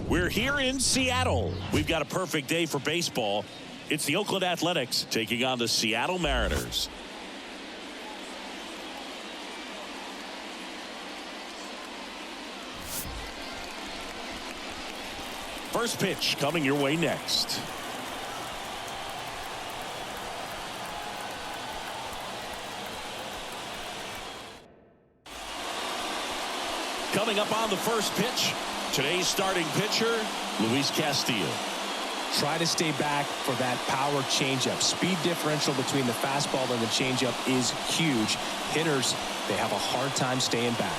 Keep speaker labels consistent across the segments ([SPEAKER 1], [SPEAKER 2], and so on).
[SPEAKER 1] We're here in Seattle. We've got a perfect day for baseball. It's the Oakland Athletics taking on the Seattle Mariners. First pitch coming your way next. Coming up on the first pitch, today's starting pitcher, Luis Castillo.
[SPEAKER 2] Try to stay back for that power changeup. Speed differential between the fastball and the changeup is huge. Hitters, they have a hard time staying back.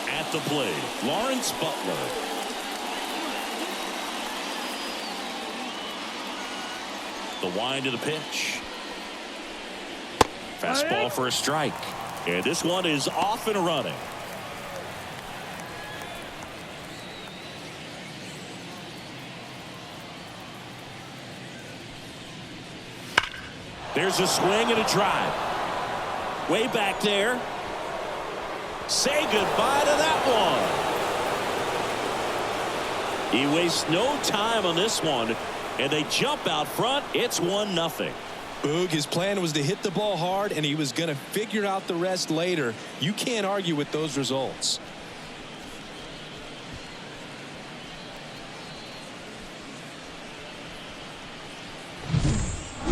[SPEAKER 1] At the plate, Lawrence Butler. The wind of the pitch. Fastball for a strike. And this one is off and running. There's a swing and a drive. Way back there. Say goodbye to that one. He wastes no time on this one, and they jump out front. It's 1-0.
[SPEAKER 2] Boog, his plan was to hit the ball hard, and he was going to figure out the rest later. You can't argue with those results.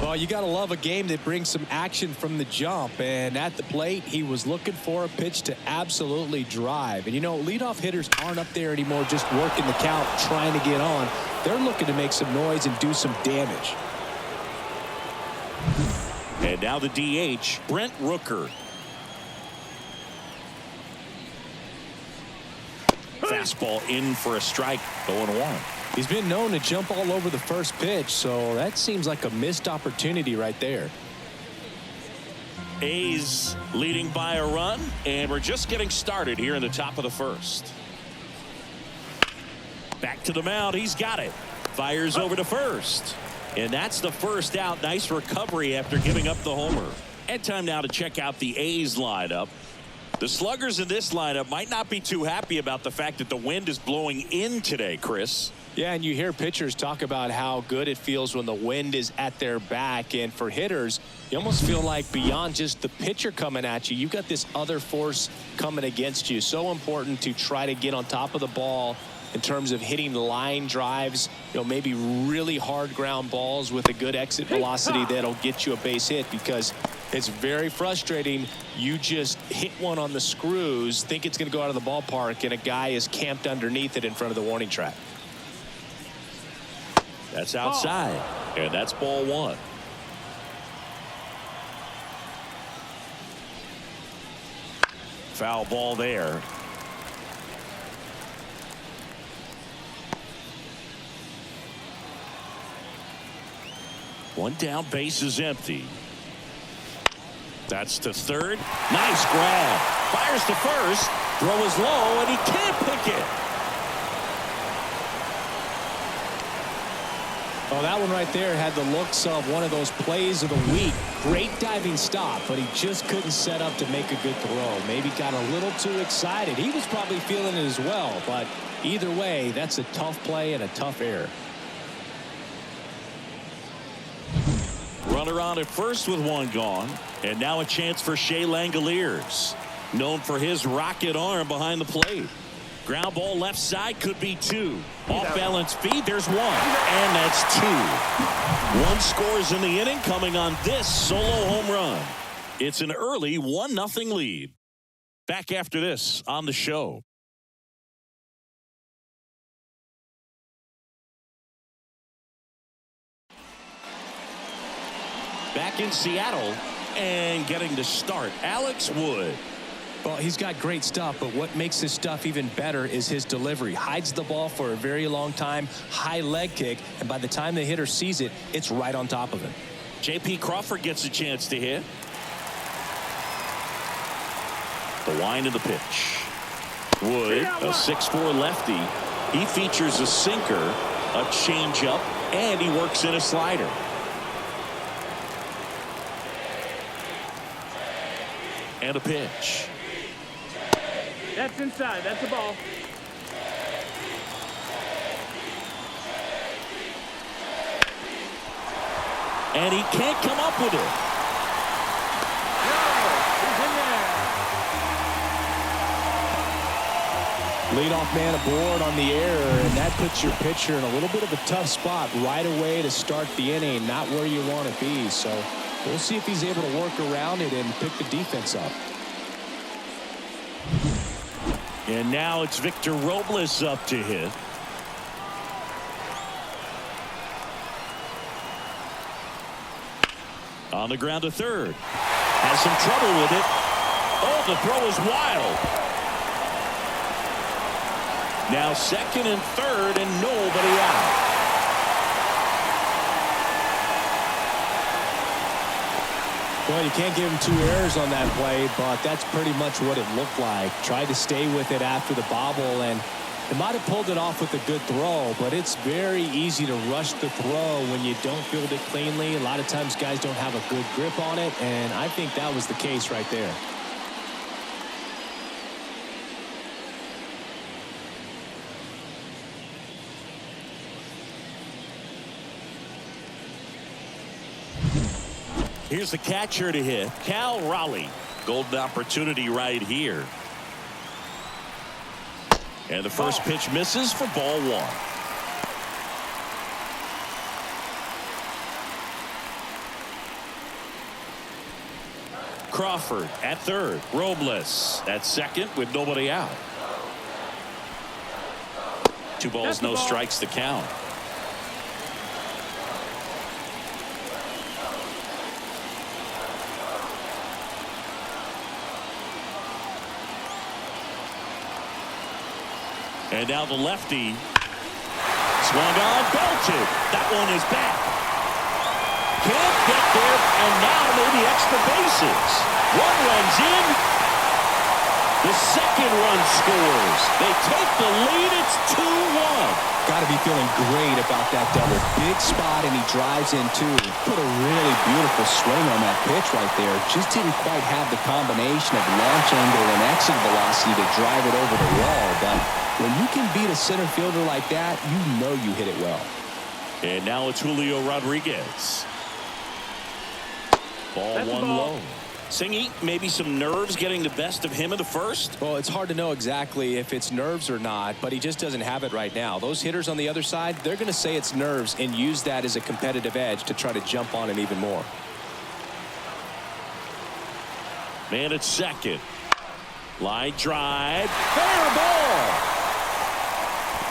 [SPEAKER 2] Well, you got to love a game that brings some action from the jump. And at the plate, he was looking for a pitch to absolutely drive. And, you know, leadoff hitters aren't up there anymore just working the count, trying to get on. They're looking to make some noise and do some damage.
[SPEAKER 1] And now the DH, Brent Rooker. Fastball in for a strike, 0-1.
[SPEAKER 2] He's been known to jump all over the first pitch, so that seems like a missed opportunity right there.
[SPEAKER 1] A's leading by a run, and we're just getting started here in the top of the first. Back to the mound. He's got it. Fires over to first. And that's the first out. Nice recovery after giving up the homer. And time now to check out the A's lineup. The sluggers in this lineup might not be too happy about the fact that the wind is blowing in today, Chris.
[SPEAKER 2] Yeah, and you hear pitchers talk about how good it feels when the wind is at their back. And for hitters, you almost feel like beyond just the pitcher coming at you, you've got this other force coming against you. So important to try to get on top of the ball in terms of hitting line drives, you know, maybe really hard ground balls with a good exit velocity that'll get you a base hit, because it's very frustrating. You just hit one on the screws, think it's going to go out of the ballpark, and a guy is camped underneath it in front of the warning track.
[SPEAKER 1] That's outside, and that's ball one. Foul ball there. One down, base is empty. That's to third. Nice grab. Fires to first. Throw is low, and he can't pick it.
[SPEAKER 2] Oh, that one right there had the looks of one of those plays of the week. Great diving stop, but he just couldn't set up to make a good throw. Maybe got a little too excited. He was probably feeling it as well, but either way, that's a tough play and a tough error.
[SPEAKER 1] Runner on at first with one gone, and now a chance for Shea Langoliers, known for his rocket arm behind the plate. Ground ball left side, could be two. Off balance feed, there's one, and that's two. One scores in the inning, coming on this solo home run. It's an early 1-0 lead. Back after this on the show. Back in Seattle and getting the start, Alex Wood.
[SPEAKER 2] Well, he's got great stuff, but what makes his stuff even better is his delivery. Hides the ball for a very long time, high leg kick, and by the time the hitter sees it, it's right on top of him.
[SPEAKER 1] J.P. Crawford gets a chance to hit. The wind of the pitch. Wood, a 6'4" lefty. He features a sinker, a changeup, and he works in a slider. And a pitch.
[SPEAKER 3] That's inside. That's the ball.
[SPEAKER 1] And he can't come up with it.
[SPEAKER 3] He's in there.
[SPEAKER 2] Leadoff man aboard on the error, and that puts your pitcher in a little bit of a tough spot right away to start the inning, not where you want to be. So we'll see if he's able to work around it and pick the defense up.
[SPEAKER 1] And now it's Victor Robles up to hit. On the ground to third. Has some trouble with it. Oh, the throw is wild. Now second and third and nobody out.
[SPEAKER 2] Well, you can't give him 2 errors on that play, but that's pretty much what it looked like. Tried to stay with it after the bobble, and it might have pulled it off with a good throw, but it's very easy to rush the throw when you don't field it cleanly. A lot of times guys don't have a good grip on it, and I think that was the case right there.
[SPEAKER 1] Here's the catcher to hit, Cal Raleigh. Golden opportunity right here. And the first pitch misses for ball 1. Crawford at third. Robles at second with nobody out. 2 balls, no strikes to count. And now the lefty. Swung on, belted. That one is back. Can't get there, and now maybe extra bases. 1 runs in. The second run scores. They take the lead. It's 2-1.
[SPEAKER 2] Got to be feeling great about that double. Big spot, and he drives in too. Put a really beautiful swing on that pitch right there. Just didn't quite have the combination of launch angle and exit velocity to drive it over the wall. But when you can beat a center fielder like that, you know you hit it well.
[SPEAKER 1] And now it's Julio Rodriguez. Ball 1 low. Singy, maybe some nerves getting the best of him in the first?
[SPEAKER 2] Well, it's hard to know exactly if it's nerves or not, but he just doesn't have it right now. Those hitters on the other side, they're going to say it's nerves and use that as a competitive edge to try to jump on him even more.
[SPEAKER 1] Man at second. Line drive. Fair ball.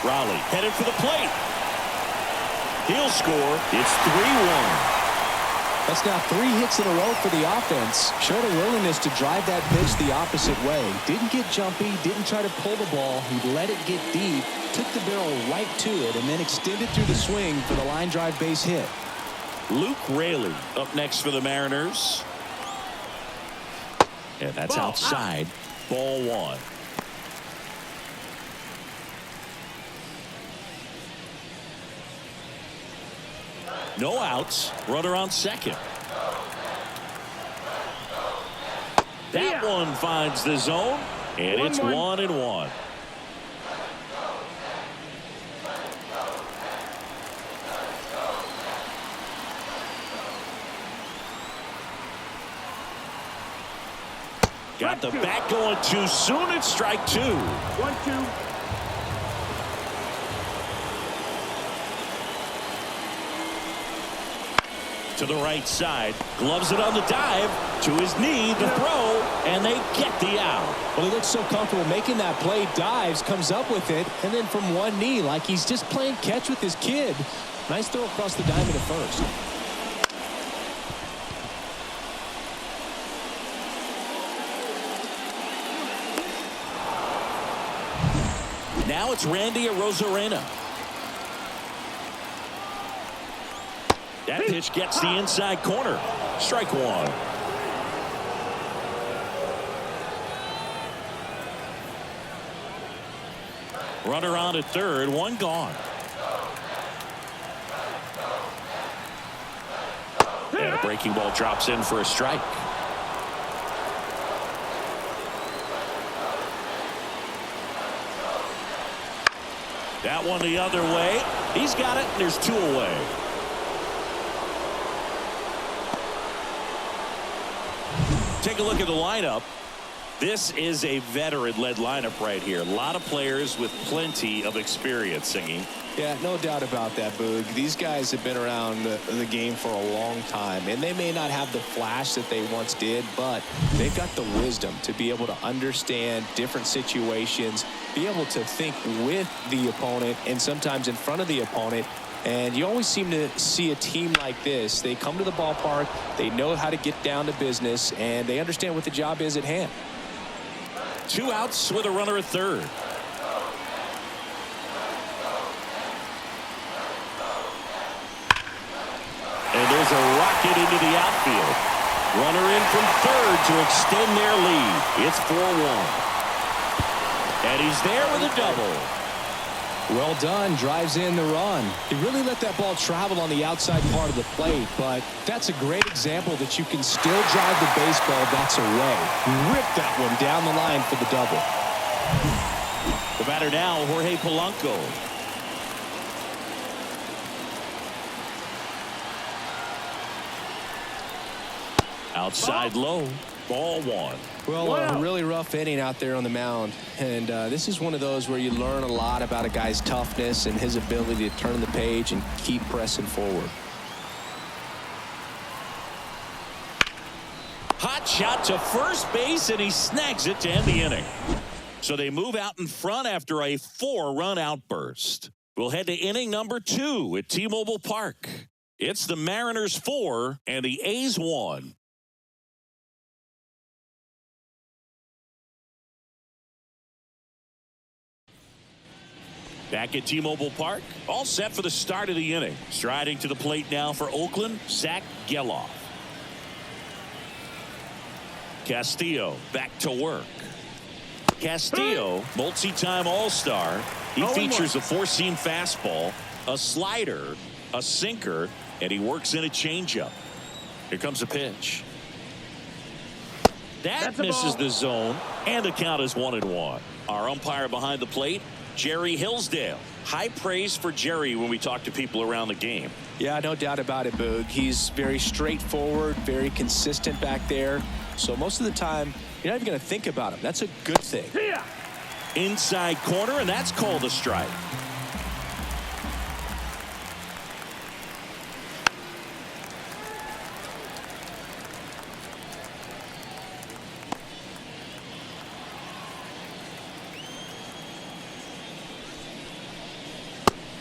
[SPEAKER 1] Raleigh headed for the plate. He'll score. It's 3-1.
[SPEAKER 2] That's now 3 hits in a row for the offense. Showed a willingness to drive that pitch the opposite way. Didn't get jumpy, didn't try to pull the ball. He let it get deep, took the barrel right to it, and then extended through the swing for the line drive base hit.
[SPEAKER 1] Luke Raley up next for the Mariners. And that's outside. Ball 1. No outs. Runner on second. That one finds the zone, and it's 1-1. Got the bat going too soon. It's strike 2.
[SPEAKER 3] 1-2.
[SPEAKER 1] To the right side, gloves it on the dive, to his knee, the throw, and they get the out.
[SPEAKER 2] Well, he looks so comfortable making that play, dives, comes up with it, and then from one knee, like he's just playing catch with his kid. Nice throw across the diamond at first.
[SPEAKER 1] Now it's Randy Arozarena. That pitch gets the inside corner. Strike 1. Runner on at third, 1 gone. And a breaking ball drops in for a strike. That one the other way. He's got it, and there's 2 away. Take a look at the lineup. This is a veteran-led lineup right here. A lot of players with plenty of experience, Singing.
[SPEAKER 2] Yeah, no doubt about that, Boog. These guys have been around the game for a long time, and they may not have the flash that they once did, but they've got the wisdom to be able to understand different situations, be able to think with the opponent and sometimes in front of the opponent. And you always seem to see a team like this. They come to the ballpark, they know how to get down to business, and they understand what the job is at hand.
[SPEAKER 1] 2 outs with a runner at third. And there's a rocket into the outfield. Runner in from third to extend their lead. It's 4-1. And he's there with a double.
[SPEAKER 2] Well done. Drives in the run. He really let that ball travel on the outside part of the plate, but that's a great example that you can still drive the baseball that's away. Rip that one down the line for the double.
[SPEAKER 1] The batter now, Jorge Polanco. Outside low. Ball 1.
[SPEAKER 2] Well, a really rough inning out there on the mound, and this is one of those where you learn a lot about a guy's toughness and his ability to turn the page and keep pressing forward.
[SPEAKER 1] Hot shot to first base, and he snags it to end the inning. So they move out in front after a 4-run outburst. We'll head to inning number 2 at T-Mobile Park. It's the Mariners 4 and the A's 1. Back at T-Mobile Park, all set for the start of the inning. Striding to the plate now for Oakland, Zach Geloff. Castillo back to work. Castillo, multi-time All-Star. He features a 4-seam fastball, a slider, a sinker, and he works in a changeup. Here comes a pitch. That misses the zone, and the count is 1-1. Our umpire behind the plate, Jerry Hillsdale. High praise for Jerry when we talk to people around the game.
[SPEAKER 2] Yeah, no doubt about it, Boog. He's very straightforward, very consistent back there. So most of the time, you're not even going to think about him. That's a good thing.
[SPEAKER 1] Inside corner, and that's called a strike.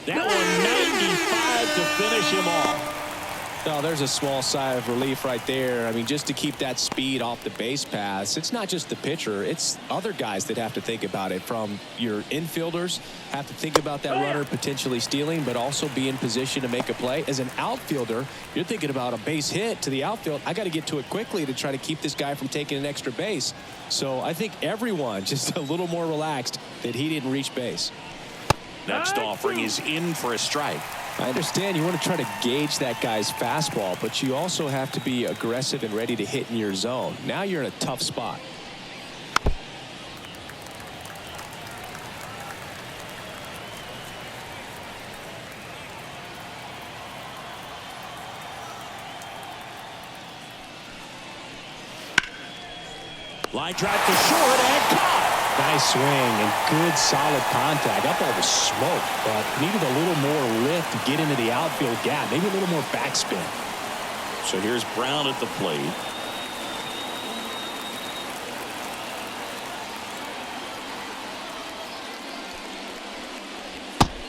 [SPEAKER 1] That one 95 to finish him off.
[SPEAKER 2] Oh, there's a small sigh of relief right there. I mean, just to keep that speed off the base paths, it's not just the pitcher, it's other guys that have to think about it. From your infielders have to think about that runner potentially stealing, but also be in position to make a play. As an outfielder, you're thinking about a base hit to the outfield. I got to get to it quickly to try to keep this guy from taking an extra base. So I think everyone just a little more relaxed that he didn't reach base.
[SPEAKER 1] Next offering is in for a strike.
[SPEAKER 2] I understand you want to try to gauge that guy's fastball, but you also have to be aggressive and ready to hit in your zone. Now you're in a tough spot.
[SPEAKER 1] Line drive to short and caught.
[SPEAKER 2] Nice swing and good solid contact. That ball was smoke, but needed a little more lift to get into the outfield gap. Maybe a little more backspin.
[SPEAKER 1] So here's Brown at the plate.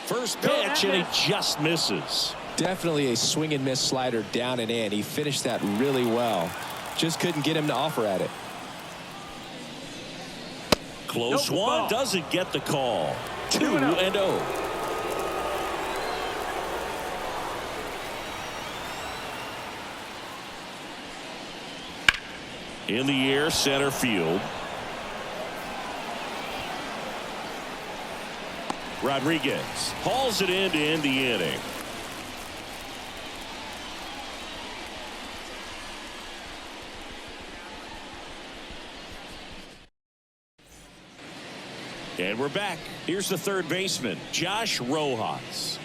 [SPEAKER 1] First pitch, and he just misses.
[SPEAKER 2] Definitely a swing and miss slider down and in. He finished that really well. Just couldn't get him to offer at it.
[SPEAKER 1] Close one, doesn't get the call. 2-0. In the air, center field. Rodriguez hauls it in to end the inning. And we're back. Here's the third baseman, Josh Rojas.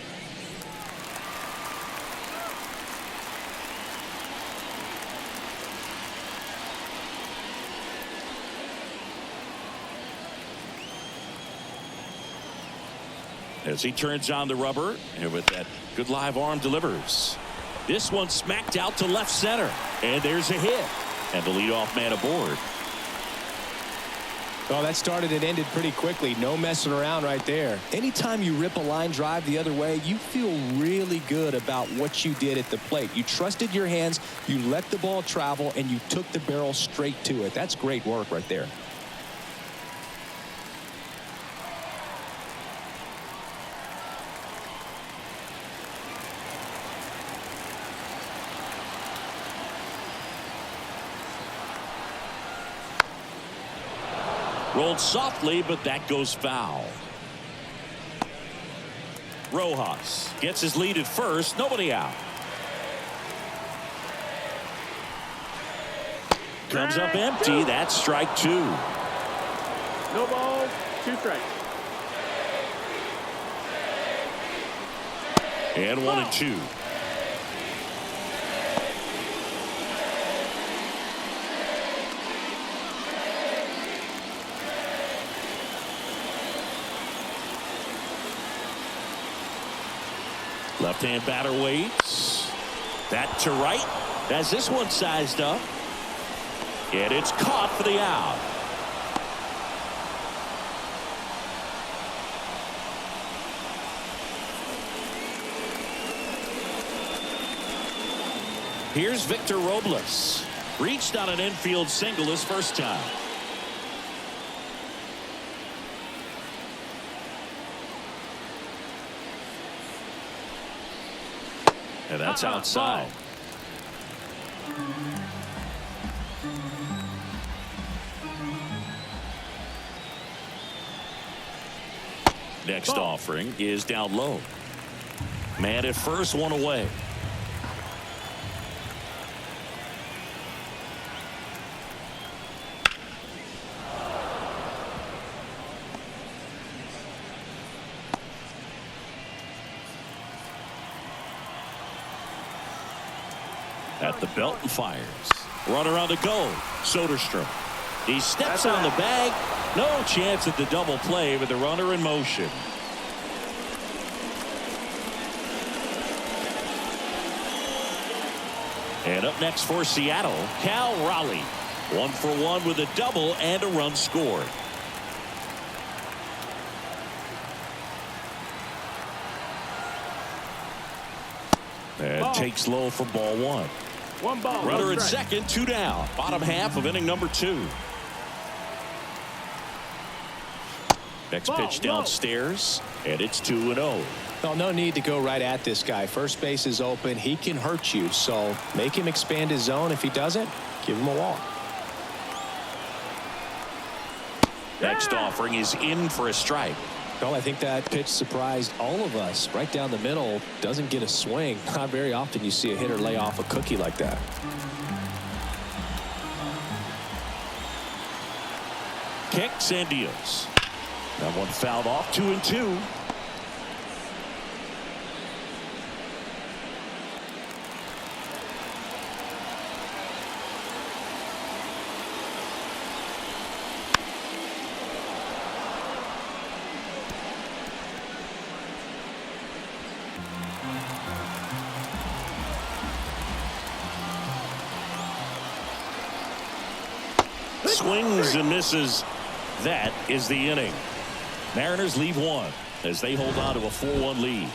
[SPEAKER 1] As he turns on the rubber, and with that good live arm delivers. This one smacked out to left center. And there's a hit. And the leadoff man aboard.
[SPEAKER 2] Well, that started and ended pretty quickly. No messing around right there. Anytime you rip a line drive the other way, you feel really good about what you did at the plate. You trusted your hands, you let the ball travel, and you took the barrel straight to it. That's great work right there.
[SPEAKER 1] Rolled softly, but that goes foul. Rojas gets his lead at first. Nobody out. Comes up empty. That's strike two.
[SPEAKER 3] No balls, 2 strikes.
[SPEAKER 1] And 1-2. Left-hand batter waits. That to right. Has this one sized up. And it's caught for the out. Here's Victor Robles. Reached on an infield single his first time. And that's outside. Next offering is down low. Man at first, one away. At the belt and fires. Runner on the go. Soderstrom. He steps on the bag. No chance at the double play with the runner in motion. And up next for Seattle, Cal Raleigh. 1 for 1 with a double and a run scored. And takes low for ball 1.
[SPEAKER 3] 1 ball.
[SPEAKER 1] Runner at second, 2 down. Bottom half of inning number 2. Next pitch downstairs, and it's 2-0.
[SPEAKER 2] Well, no need to go right at this guy. First base is open. He can hurt you, so make him expand his zone. If he doesn't, give him a walk.
[SPEAKER 1] Next offering is in for a strike.
[SPEAKER 2] Well, I think that pitch surprised all of us. Right down the middle, doesn't get a swing. Not very often you see a hitter lay off a cookie like that.
[SPEAKER 1] Kicks and deals. That one fouled off. 2-2. Swings and misses. That is the inning. Mariners leave 1 as they hold on to a 4-1 lead.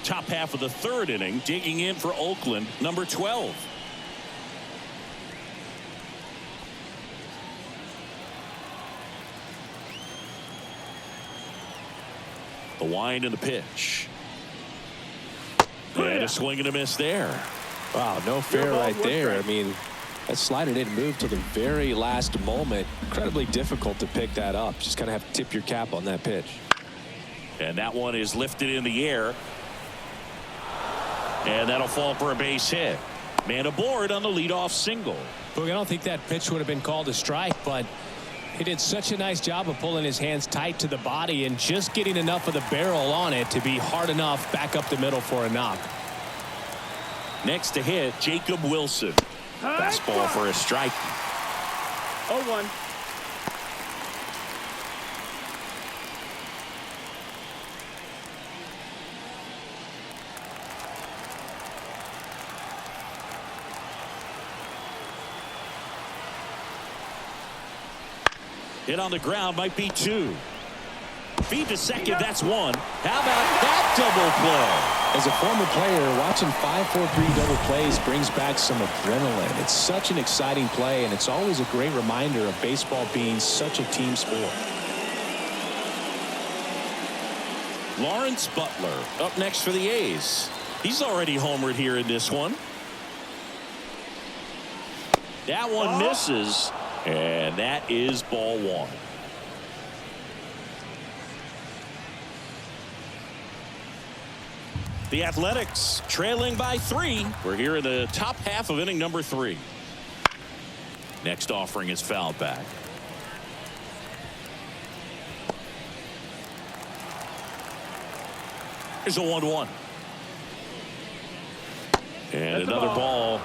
[SPEAKER 1] Top half of the third inning, digging in for Oakland, number 12. The wind and the pitch. And a swing and a miss there.
[SPEAKER 2] Wow, no fair right there. I mean, That slider didn't move till the very last moment. Incredibly difficult to pick that up. Just kind of have to tip your cap on that pitch.
[SPEAKER 1] And that one is lifted in the air. And that'll fall for a base hit. Man aboard on the leadoff single.
[SPEAKER 2] Boog, I don't think that pitch would have been called a strike, but he did such a nice job of pulling his hands tight to the body and just getting enough of the barrel on it to be hard enough back up the middle for a knock.
[SPEAKER 1] Next to hit, Jacob Wilson. Fastball for a strike.
[SPEAKER 3] 0-1.
[SPEAKER 1] Hit on the ground, might be 2. Feed to second, that's 1. How about that double play?
[SPEAKER 2] As a former player, watching 5-4-3 double plays brings back some adrenaline. It's such an exciting play, and it's always a great reminder of baseball being such a team sport.
[SPEAKER 1] Lawrence Butler up next for the A's. He's already homered here in this one. That one misses, and that is ball 1. The Athletics trailing by 3. We're here in the top half of inning number 3. Next offering is fouled back. Here's a 1-1. And
[SPEAKER 3] that's
[SPEAKER 1] another ball.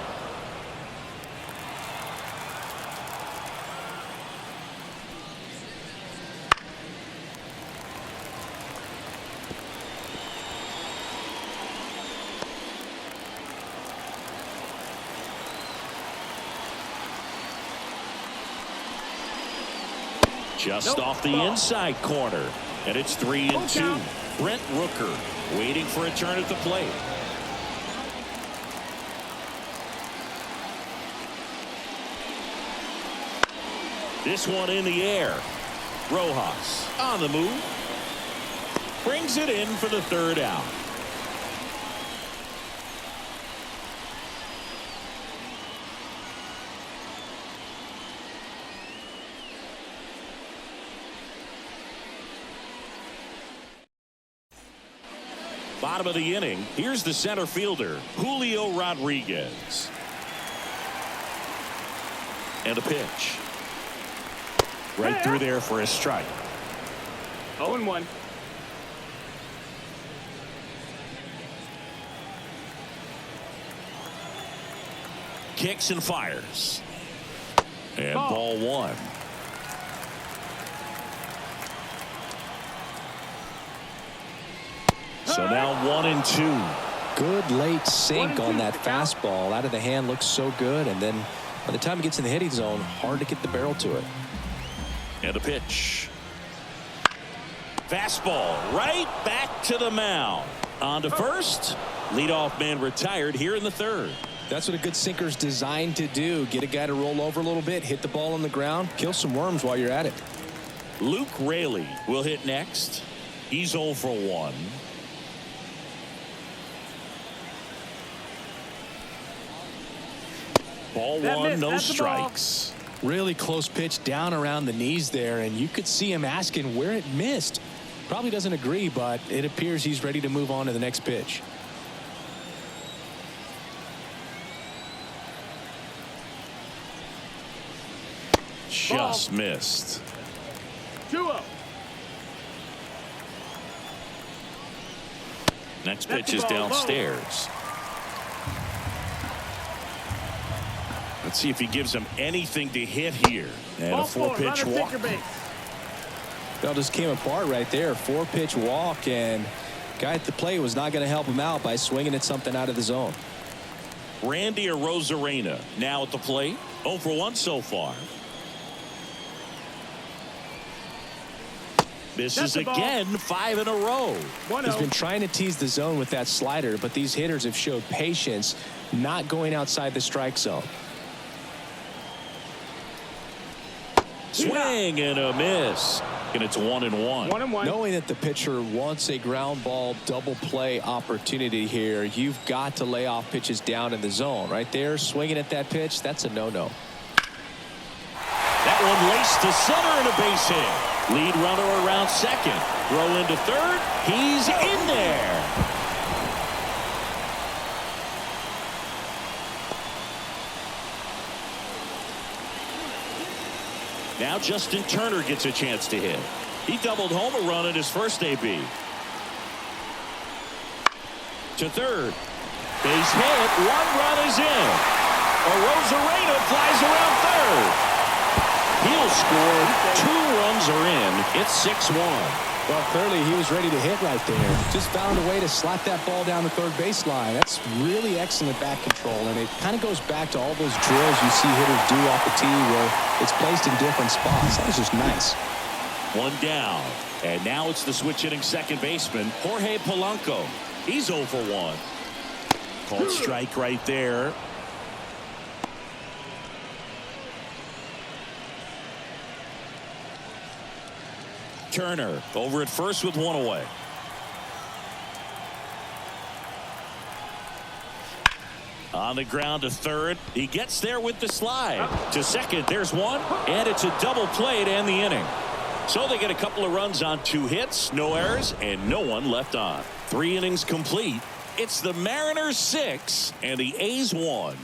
[SPEAKER 1] Just off the inside corner. And it's 3-2. Brent Rooker waiting for a turn at the plate. This one in the air. Rojas on the move. Brings it in for the 3rd out. Bottom of the inning. Here's the center fielder, Julio Rodriguez. And a pitch. Right through there for a strike.
[SPEAKER 3] 0-1.
[SPEAKER 1] Kicks and fires. And ball 1. So now 1-2.
[SPEAKER 2] Good late sink on that fastball. Out of the hand, looks so good, and then by the time it gets in the hitting zone, hard to get the barrel to it.
[SPEAKER 1] And a pitch. Fastball right back to the mound. On to first. Leadoff man retired here in the 3rd.
[SPEAKER 2] That's what a good sinker's designed to do. Get a guy to roll over a little bit, hit the ball on the ground, kill some worms while you're at it.
[SPEAKER 1] Luke Raley will hit next. He's 0 for 1. Ball 1, no strikes.
[SPEAKER 2] Really close pitch down around the knees there, and you could see him asking where it missed. Probably doesn't agree, but it appears he's ready to move on to the next pitch.
[SPEAKER 1] Just missed.
[SPEAKER 3] 2-0.
[SPEAKER 1] Next pitch is downstairs. Let's see if he gives him anything to hit here. And a 4-pitch walk.
[SPEAKER 2] That just came apart right there. 4-pitch walk, and guy at the plate was not going to help him out by swinging at something out of the zone.
[SPEAKER 1] Randy Arozarena now at the plate. 0 for 1 so far. Misses again, 5 in a row.
[SPEAKER 2] He's been trying to tease the zone with that slider, but these hitters have showed patience, not going outside the strike zone.
[SPEAKER 1] Swing and a miss. And it's 1-1.
[SPEAKER 3] 1-1.
[SPEAKER 2] Knowing that the pitcher wants a ground ball double play opportunity here, you've got to lay off pitches down in the zone. Right there, swinging at that pitch, that's a no-no.
[SPEAKER 1] That one laced to center and a base hit. Lead runner around second. Throw into third. He's in there. Now Justin Turner gets a chance to hit. He doubled home a run in his first AB. To third. Base hit. One run is in. Arozarena flies around third. He'll score. 2 runs are in. It's 6-1.
[SPEAKER 2] Well, clearly he was ready to hit right there. Just found a way to slap that ball down the third baseline. That's really excellent bat control, and it kind of goes back to all those drills you see hitters do off the tee where it's placed in different spots. That was just nice.
[SPEAKER 1] 1 down, and now it's the switch hitting second baseman Jorge Polanco. He's 0 for 1. Called strike right there. Turner over at first with 1 away. On the ground to third. He gets there with the slide. To second, there's 1, and it's a double play to end the inning. So they get a couple of runs on 2 hits, no errors, and no one left on. 3 innings complete. It's the Mariners 6 and the A's 1.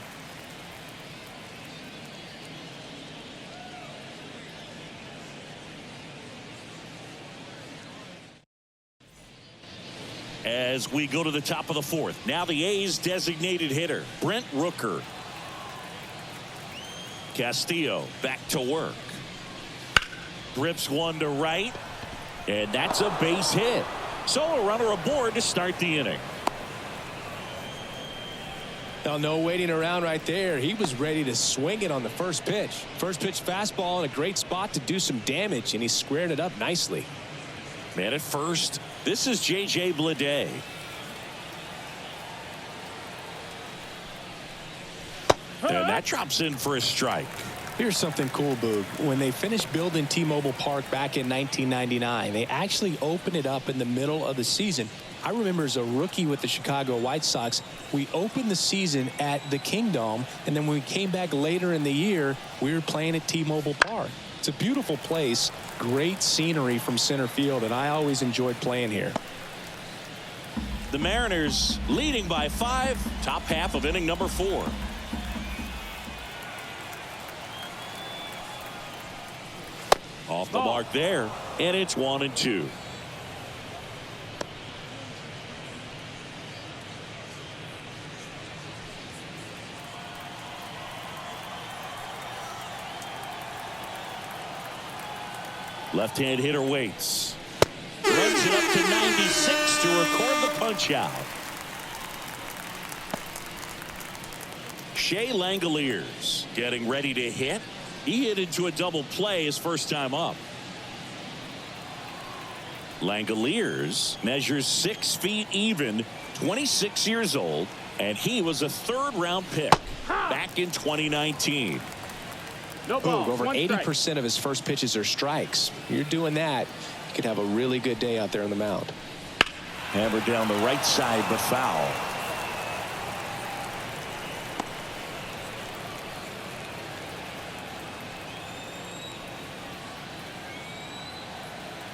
[SPEAKER 1] As we go to the top of the 4th. Now the A's designated hitter, Brent Rooker. Castillo back to work. Grips one to right. And that's a base hit. So a runner aboard to start the inning.
[SPEAKER 2] Now, no waiting around right there. He was ready to swing it on the first pitch. First pitch fastball in a great spot to do some damage, and he squared it up nicely.
[SPEAKER 1] Man at first, this is J.J. Bleday. And that drops in for a strike.
[SPEAKER 2] Here's something cool, Boog. When they finished building T-Mobile Park back in 1999, they actually opened it up in the middle of the season. I remember as a rookie with the Chicago White Sox, we opened the season at the Kingdome, and then when we came back later in the year, we were playing at T-Mobile Park. It's a beautiful place, great scenery from center field, and I always enjoyed playing here.
[SPEAKER 1] The Mariners leading by 5, top half of inning number 4. Off the mark there, and it's 1-2. Left-hand hitter waits. Runs it up to 96 to record the punch out. Shea Langoliers getting ready to hit. He hit into a double play his first time up. Langoliers measures 6 feet even, 26 years old, and he was a 3rd-round pick back in 2019.
[SPEAKER 3] No ball.
[SPEAKER 2] Over 80%
[SPEAKER 3] 1
[SPEAKER 2] of his first pitches are strikes. You're doing that, you could have a really good day out there on the mound.
[SPEAKER 1] Hammered down the right side, but foul.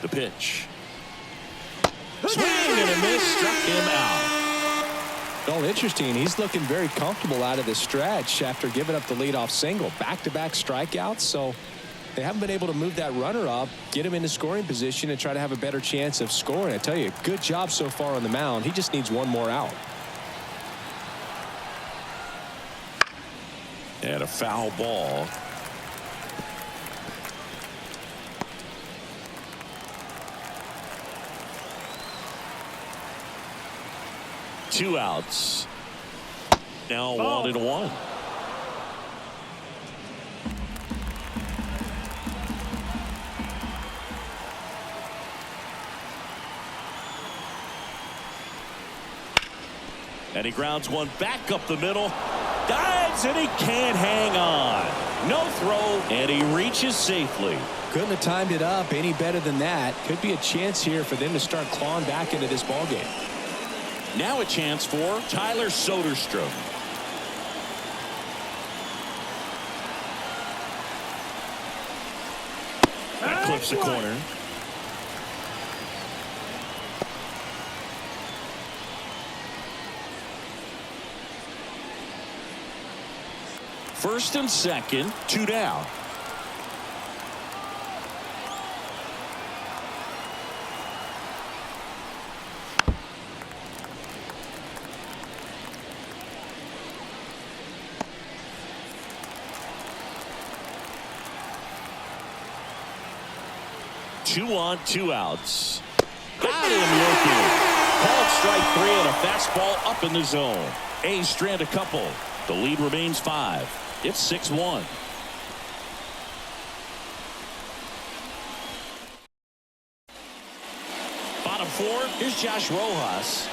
[SPEAKER 1] The pitch. Swing and a miss, struck him out.
[SPEAKER 2] Well, interesting. He's looking very comfortable out of the stretch after giving up the leadoff single. Back-to-back strikeouts, so they haven't been able to move that runner up, get him into scoring position, and try to have a better chance of scoring. I tell you, good job so far on the mound. He just needs one more out.
[SPEAKER 1] And a foul ball. Two outs. Now 1-1. And he grounds one back up the middle. Dives and he can't hang on. No throw, and he reaches safely.
[SPEAKER 2] Couldn't have timed it up any better than that. Could be a chance here for them to start clawing back into this ball game.
[SPEAKER 1] Now a chance for Tyler Soderstrom. That clips the corner. First and second, 2 down. Two on, 2 outs. Got him looking. Called strike 3 and a fastball up in the zone. A's strand a couple. The lead remains 5. It's 6-1. Bottom 4. Here's Josh Rojas.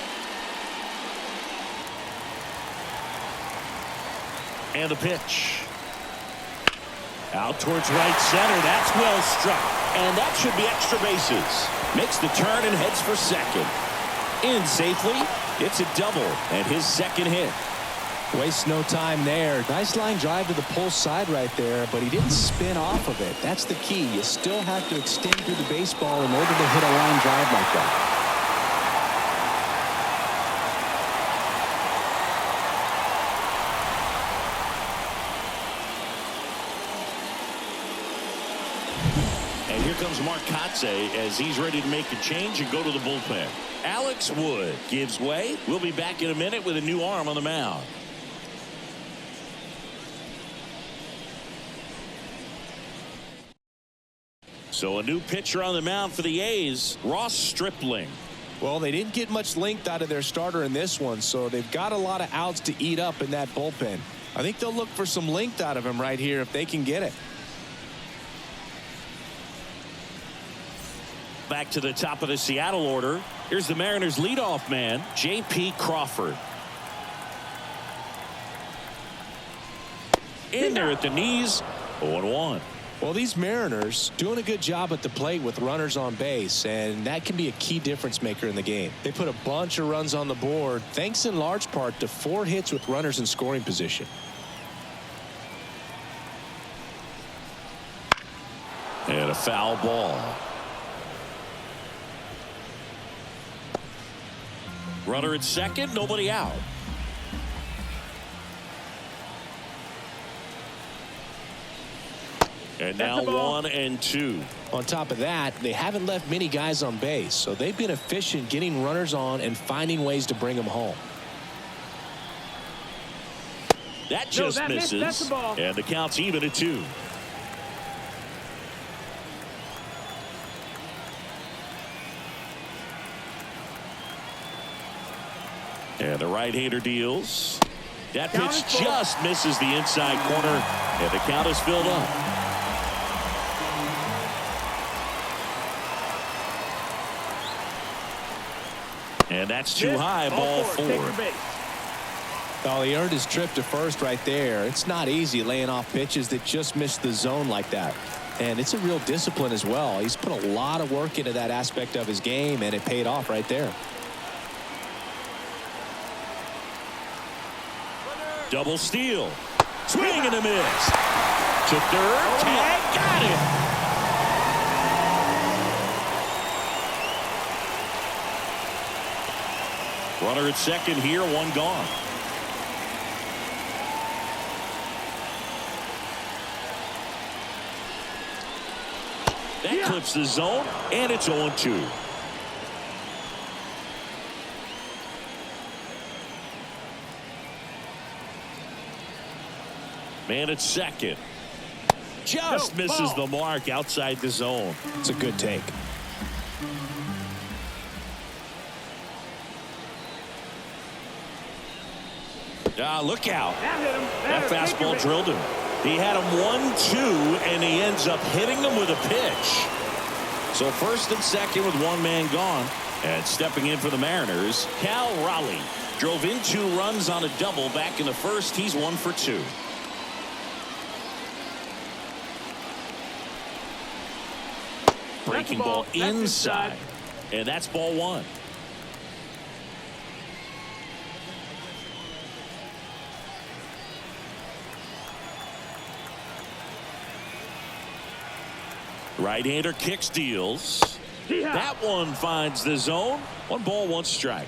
[SPEAKER 1] And the pitch. Out towards right center. That's well struck. And that should be extra bases. Makes the turn and heads for second. In safely. It's a double and his second hit.
[SPEAKER 2] Wastes no time there. Nice line drive to the pull side right there, but he didn't spin off of it. That's the key. You still have to extend through the baseball in order to hit a line drive like that.
[SPEAKER 1] And here comes Mark Kotze as he's ready to make a change and go to the bullpen. Alex Wood gives way. We'll be back in a minute with a new arm on the mound. So a new pitcher on the mound for the A's, Ross Stripling.
[SPEAKER 2] Well, they didn't get much length out of their starter in this one, so they've got a lot of outs to eat up in that bullpen. I think they'll look for some length out of him right here if they can get it.
[SPEAKER 1] Back to the top of the Seattle order. Here's the Mariners leadoff man, J.P. Crawford. In there at the knees, 0-1.
[SPEAKER 2] Well, these Mariners doing a good job at the plate with runners on base, and that can be a key difference maker in the game. They put a bunch of runs on the board, thanks in large part to 4 hits with runners in scoring position.
[SPEAKER 1] And a foul ball. Runner at second, nobody out. And now 1-2.
[SPEAKER 2] On top of that, they haven't left many guys on base, so they've been efficient getting runners on and finding ways to bring them home.
[SPEAKER 1] That just misses.
[SPEAKER 3] That's the ball.
[SPEAKER 1] And the count's even at 2. And the right-hander deals. That pitch just misses the inside corner, and the count is filled up. And that's too high, ball 4.
[SPEAKER 2] Well, he earned his trip to first right there. It's not easy laying off pitches that just miss the zone like that. And it's a real discipline as well. He's put a lot of work into that aspect of his game, and it paid off right there.
[SPEAKER 1] Double steal. Swing and a miss. To third. Tag. Got it. Runner at second here. 1 gone. That clips the zone, and it's 0-2. Man at second. Just misses the mark outside the zone.
[SPEAKER 2] It's a good take.
[SPEAKER 1] Look out. That fastball drilled him. He had him 1-2, and he ends up hitting him with a pitch. So first and second with 1 man gone. And stepping in for the Mariners, Cal Raleigh. Drove in 2 runs on a double back in the first. He's 1 for 2. Breaking
[SPEAKER 3] That's a
[SPEAKER 1] ball
[SPEAKER 3] ball. That's
[SPEAKER 1] inside.
[SPEAKER 3] inside.
[SPEAKER 1] And that's ball one. Right-hander kicks, deals.
[SPEAKER 3] Yeah.
[SPEAKER 1] That one finds the zone. 1 ball, 1 strike.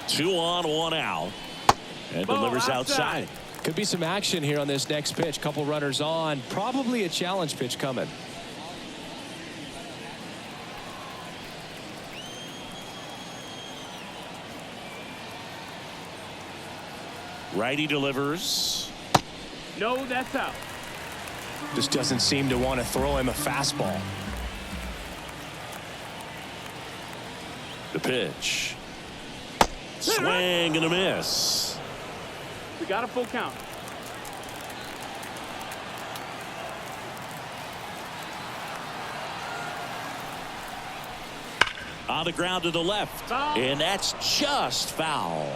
[SPEAKER 1] Two on, 1 out. And
[SPEAKER 3] Ball
[SPEAKER 1] delivers
[SPEAKER 3] outside.
[SPEAKER 1] outside.
[SPEAKER 2] Could be some action here on this next pitch. Couple runners on. Probably a challenge pitch coming.
[SPEAKER 1] Righty delivers.
[SPEAKER 3] No, that's out.
[SPEAKER 2] Just doesn't seem to want to throw him a fastball.
[SPEAKER 1] The pitch. Swing and a miss.
[SPEAKER 3] We got a full count.
[SPEAKER 1] On the ground to the left.
[SPEAKER 3] Foul.
[SPEAKER 1] And that's just foul.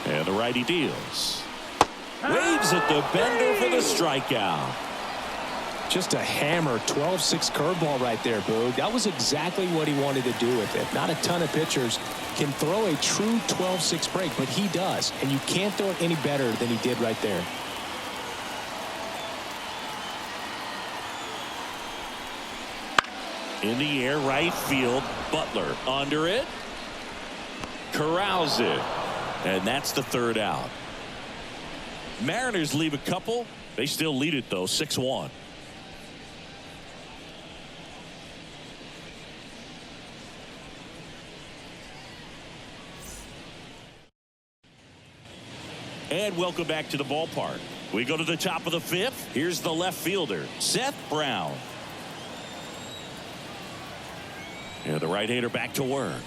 [SPEAKER 1] And the righty deals. Waves at the bender for the strikeout.
[SPEAKER 2] Just a hammer 12-6 curveball right there, Boog. That was exactly what he wanted to do with it. Not a ton of pitchers can throw a true 12-6 break, but he does. And you can't throw it any better than he did right there.
[SPEAKER 1] In the air, right field. Butler under it. Corrals it. And that's the 3rd out. Mariners leave a couple. They still lead it, though, 6-1. And welcome back to the ballpark. We go to the top of the 5th. Here's the left fielder, Seth Brown. And the right-hander back to work.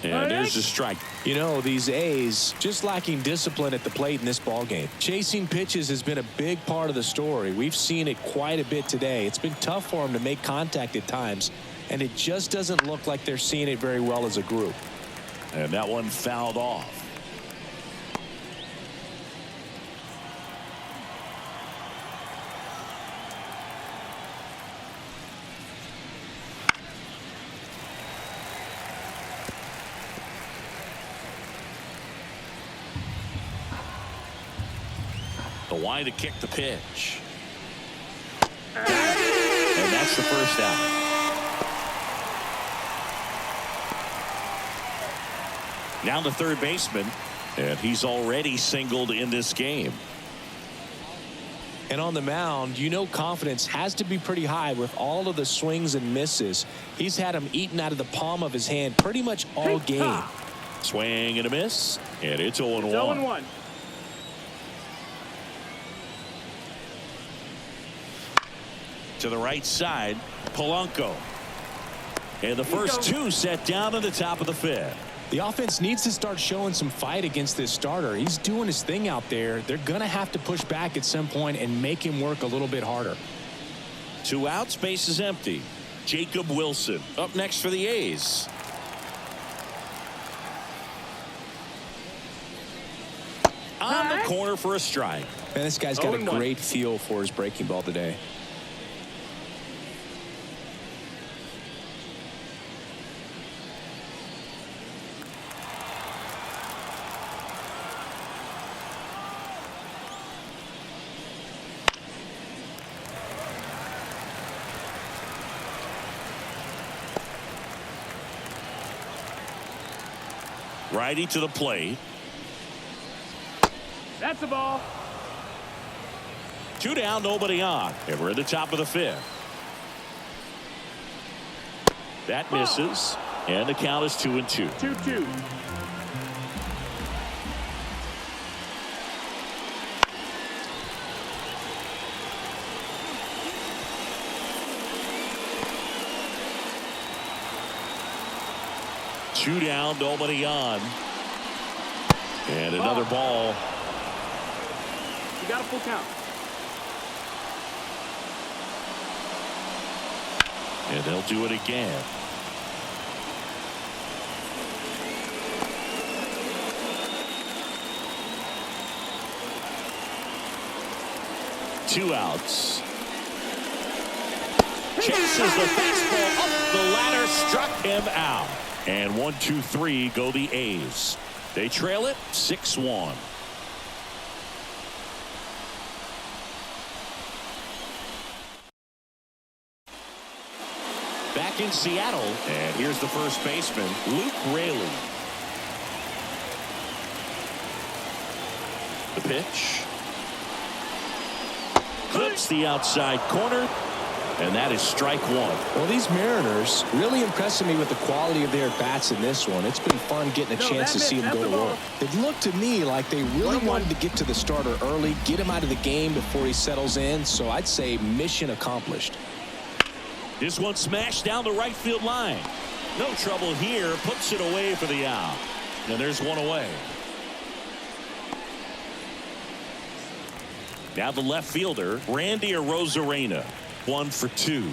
[SPEAKER 1] And there's the strike.
[SPEAKER 2] You know, these A's just lacking discipline at the plate in this ballgame. Chasing pitches has been a big part of the story. We've seen it quite a bit today. It's been tough for them to make contact at times, and it just doesn't look like they're seeing it very well as a group.
[SPEAKER 1] And that one fouled off. The wide to kick the pitch. And that's the 1st out. Now the 3rd baseman. And he's already singled in this game.
[SPEAKER 2] And on the mound, you know, confidence has to be pretty high with all of the swings and misses. He's had them eaten out of the palm of his hand pretty much all game.
[SPEAKER 1] Swing and a miss. And it's 0-1.
[SPEAKER 3] 0-1.
[SPEAKER 1] To the right side, Polanco. And the first 2 set down at the top of the 5th.
[SPEAKER 2] The offense needs to start showing some fight against this starter. He's doing his thing out there. They're going to have to push back at some point and make him work a little bit harder.
[SPEAKER 1] 2 out, space is empty. Jacob Wilson up next for the A's. On the corner for a strike.
[SPEAKER 2] Man, this guy's got a great feel for his breaking ball today.
[SPEAKER 1] Righty to the plate.
[SPEAKER 3] That's the ball.
[SPEAKER 1] 2 down, nobody on. And we're at the top of the 5th. That misses. And the count is 2-2.
[SPEAKER 3] 2-2.
[SPEAKER 1] Two down, nobody on. And another ball.
[SPEAKER 3] got a full count.
[SPEAKER 1] And they'll do it again. Two outs. Chases the fastball up the ladder, struck him out. And 1-2-3 go the A's. They trail it 6-1. Back in Seattle, and here's the first baseman, Luke Raley. The pitch. Clips the outside corner, and that is strike one.
[SPEAKER 2] Well, these Mariners really impressing me with the quality of their bats in this one. It's been fun getting a chance to see them go to work. It looked to me like they really wanted to get to the starter early, get him out of the game before he settles in. So I'd say mission accomplished.
[SPEAKER 1] This one smashed down the right field line. No trouble here. Puts it away for the out. And there's one away. Now the left fielder, Randy Arozarena. 1 for 2.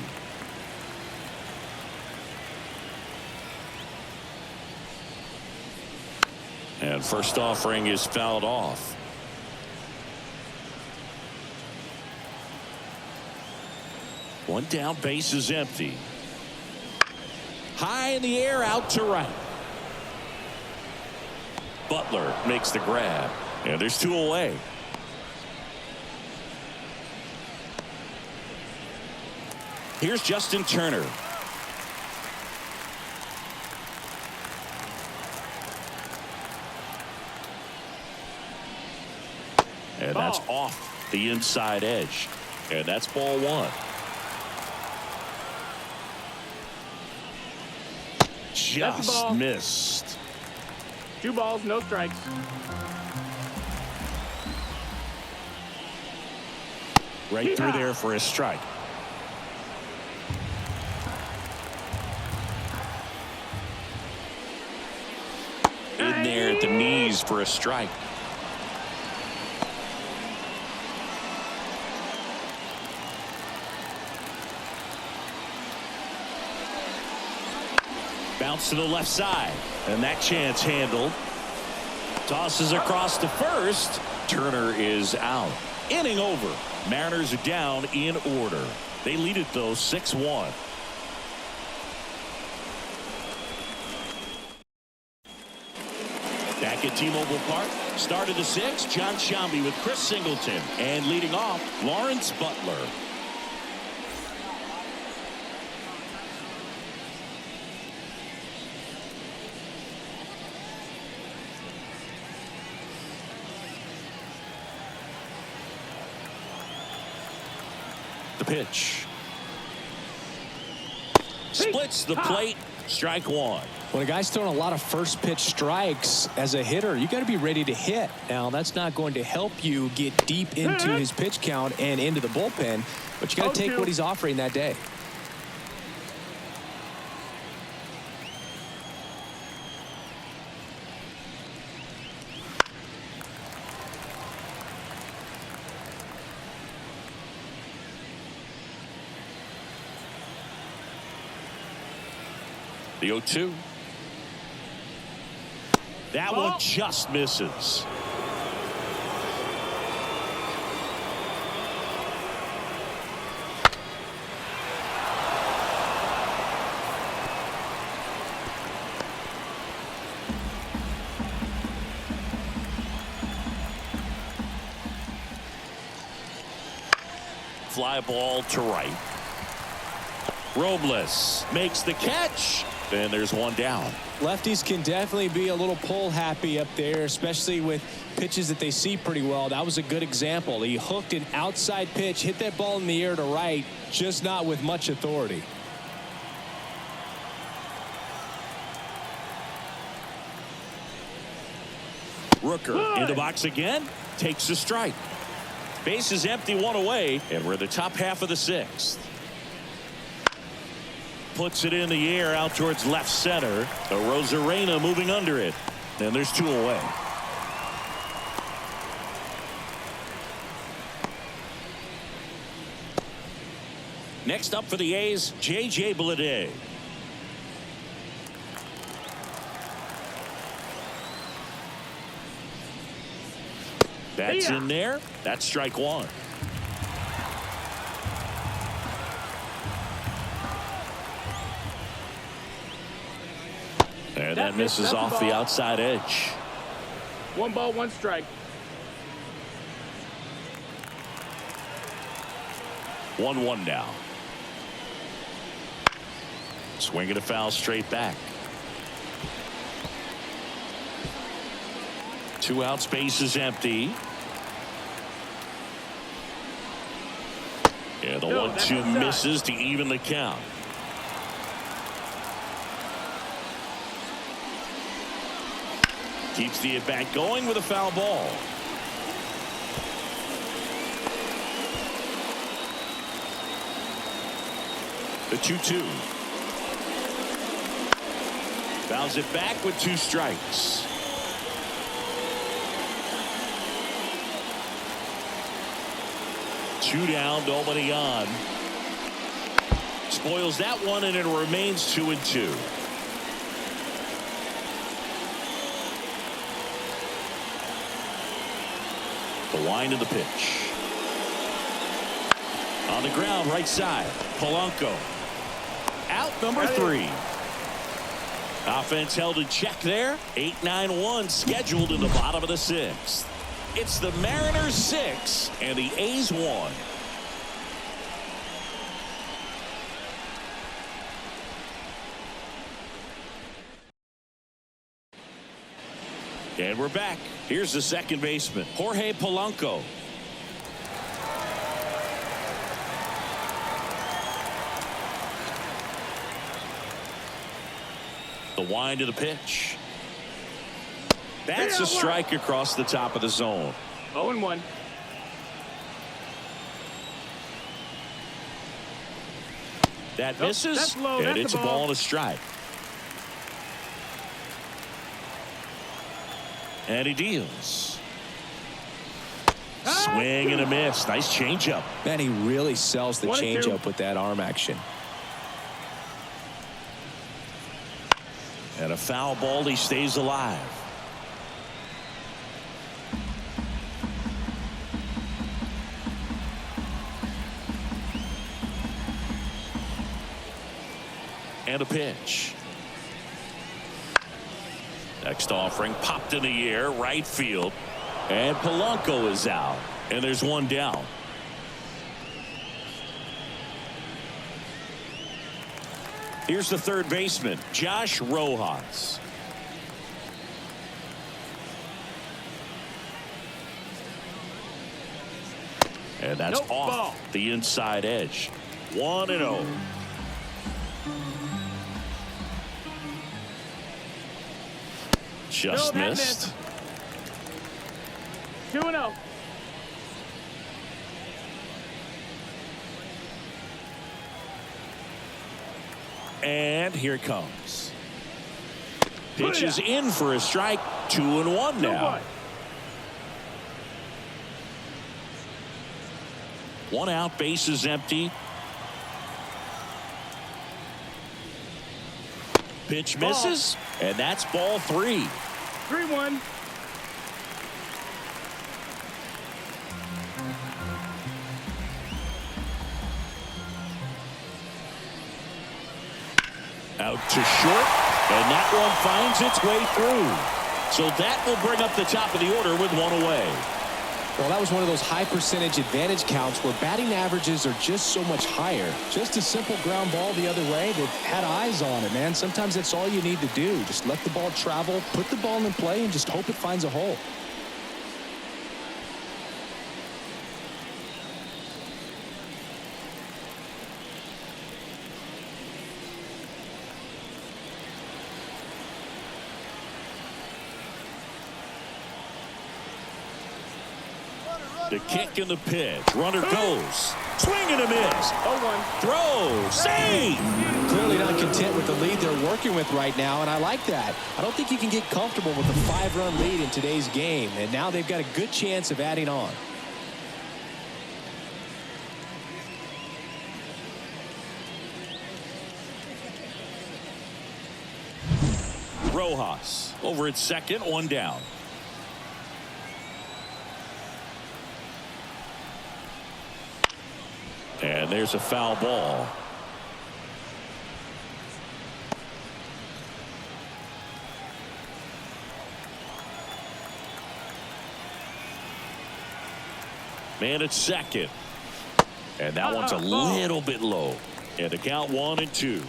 [SPEAKER 1] And first offering is fouled off. One down, base is empty. High in the air, out to right. Butler makes the grab. And there's two away. Here's Justin Turner. And that's off the inside edge. And that's ball one. Just missed.
[SPEAKER 3] 2 balls, no strikes.
[SPEAKER 1] Right through there for a strike. In there at the knees for a strike. Bounce to the left side, and that chance handled. Tosses across to first. Turner is out. Inning over. Mariners are down in order. They lead it though 6-1. Back at T-Mobile Park, start of the 6th, John Sciambi with Chris Singleton, and leading off, Lawrence Butler. The pitch. Splits the plate. Strike one.
[SPEAKER 2] When a guy's throwing a lot of first pitch strikes as a hitter, you got to be ready to hit. Now, that's not going to help you get deep into his pitch count and into the bullpen, but you got to take what he's offering that day.
[SPEAKER 1] The 0-2. That one just misses. Fly ball to right. Robles makes the catch. And there's one down.
[SPEAKER 2] Lefties can definitely be a little pull happy up there, especially with pitches that they see pretty well. That was a good example. He hooked an outside pitch, hit that ball in the air to right, just not with much authority.
[SPEAKER 1] Rooker in the box again, takes a strike. Base is empty, one away, and we're the top half of the 6th. Puts it in the air out towards left center. Arozarena moving under it. And there's two away. Next up for the A's, J.J. Bleday. That's in there. That's strike one. And that misses off the outside edge.
[SPEAKER 3] 1 ball, 1 strike.
[SPEAKER 1] 1-1 now. Swinging a foul straight back. 2 out, space is empty. Yeah, the 1-2 misses to even the count. Keeps the at-bat going with a foul ball. The 2-2. Fouls it back with 2 strikes. Two down, nobody on. Spoils that one, and it remains 2-2. The wind of the pitch. On the ground, right side. Polanco. Out number 3. Offense held in check there. 8-9-1 scheduled in the bottom of the 6th. It's the Mariners 6 and the A's 1. And we're back. Here's the second baseman, Jorge Polanco. The wind of the pitch. That's a strike across the top of the zone.
[SPEAKER 3] 0-1.
[SPEAKER 1] That misses, and it's a ball and a strike. And he deals. Swing and a miss. Nice changeup.
[SPEAKER 2] Man, he really sells the changeup with that arm action.
[SPEAKER 1] And a foul ball, he stays alive. And a pitch. Next offering popped in the air, right field. And Polanco is out. And there's one down. Here's the third baseman, Josh Rojas. And that's off the inside edge. 1-0. Just missed.
[SPEAKER 3] 2-0.
[SPEAKER 1] And here it comes. Pitch is in for a strike. 2-1 now. 1 out, base is empty. Pitch misses, and that's ball 3.
[SPEAKER 3] 3-1.
[SPEAKER 1] Out to short, and that one finds its way through. So that will bring up the top of the order with 1 away.
[SPEAKER 2] Well, that was one of those high percentage advantage counts where batting averages are just so much higher. Just a simple ground ball the other way. They've had eyes on it, man. Sometimes that's all you need to do. Just let the ball travel, put the ball in play, and just hope it finds a hole.
[SPEAKER 1] The kick and the pitch. Runner goes. Swing and a miss.
[SPEAKER 3] 0-1.
[SPEAKER 1] Throw. Save.
[SPEAKER 2] Clearly not content with the lead they're working with right now, and I like that. I don't think you can get comfortable with a 5-run lead in today's game, and now they've got a good chance of adding on.
[SPEAKER 1] Rojas over at second, one down. And there's a foul ball. Man at second. And that one's a little bit low. And the count 1-2.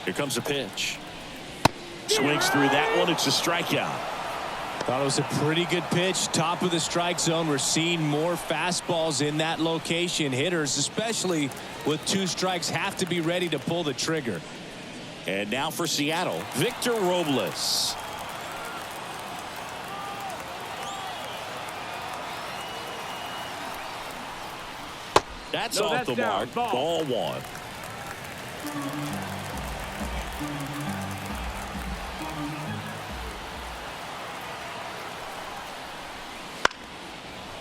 [SPEAKER 1] Here comes a pitch. Swings through that one. It's a strikeout.
[SPEAKER 2] Thought it was a pretty good pitch. Top of the strike zone. We're seeing more fastballs in that location. Hitters, especially with 2 strikes, have to be ready to pull the trigger.
[SPEAKER 1] And now for Seattle, Victor Robles. That's off the mark. Ball 1.